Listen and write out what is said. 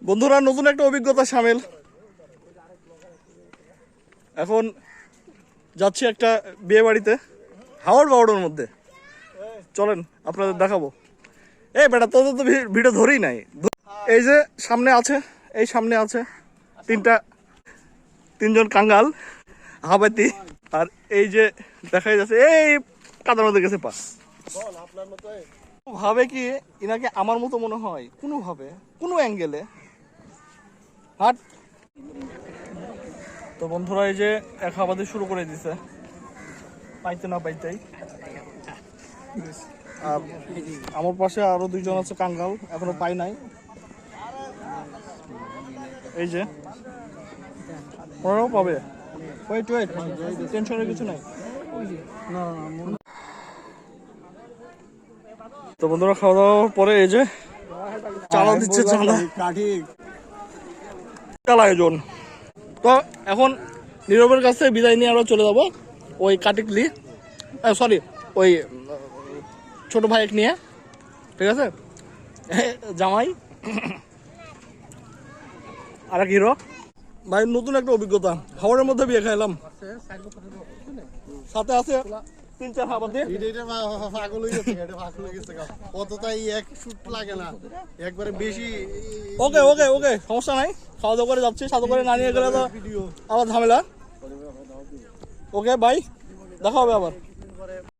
বন্ধুরা নতুন একটা অভিজ্ঞতা সামিল। এখন যাচ্ছি একটা বিয়ে বাড়িতে হাওড় বাউডের মধ্যে। চলেন আপনাদের দেখাবো। এই বেটা তোদের তো ভিডিও ধরেই নাই। এই যে সামনে আছে, এই সামনে আছে তিনজন কাঙ্গাল হাবাতি, আর এই যে দেখাই যাচ্ছে এই কাদার মধ্যে গেছে পা। ভাবে কি ইনাকে আমার মতো মনে হয় কোনোভাবে কোনো অ্যাঙ্গেলে হাট। তো বন্ধুরা এই যে এক হাবাদি শুরু করে দিছে পাইতে না পাইতেই। আর আমার পাশে আরো দুইজন আছে কাঙ্গাল, এখনো পাই নাই। এই যে ওরাও পাবে, ওয়েট ওয়েট, টেনশনের কিছু নাই। তো বন্ধুরা খাওয়া দাওয়ার পরে এই যে চাঁদা দিচ্ছে, চাঁদা আয়োজন। তো এখন নীরবের কাছ থেকে বিদায় নিয়ে আমরা চলে যাবো ওই কাটিকলি, সরি ওই ছোট ভাইকে নিয়ে, ঠিক আছে? জামাই আর এক হিরো ভাই, নতুন একটা অভিজ্ঞতা। হাওড়ের মধ্যে বিয়ে খাইলাম, সাথে আছে 3-4 হাবাদি। ওকে ওকে ওকে, সমস্যা নাই, খাওয়া দাওয়া করে যাচ্ছি। সাথে করে না নিয়ে গেলে তো আবার ঝামেলা। ওকে ভাই, দেখা হবে আবার।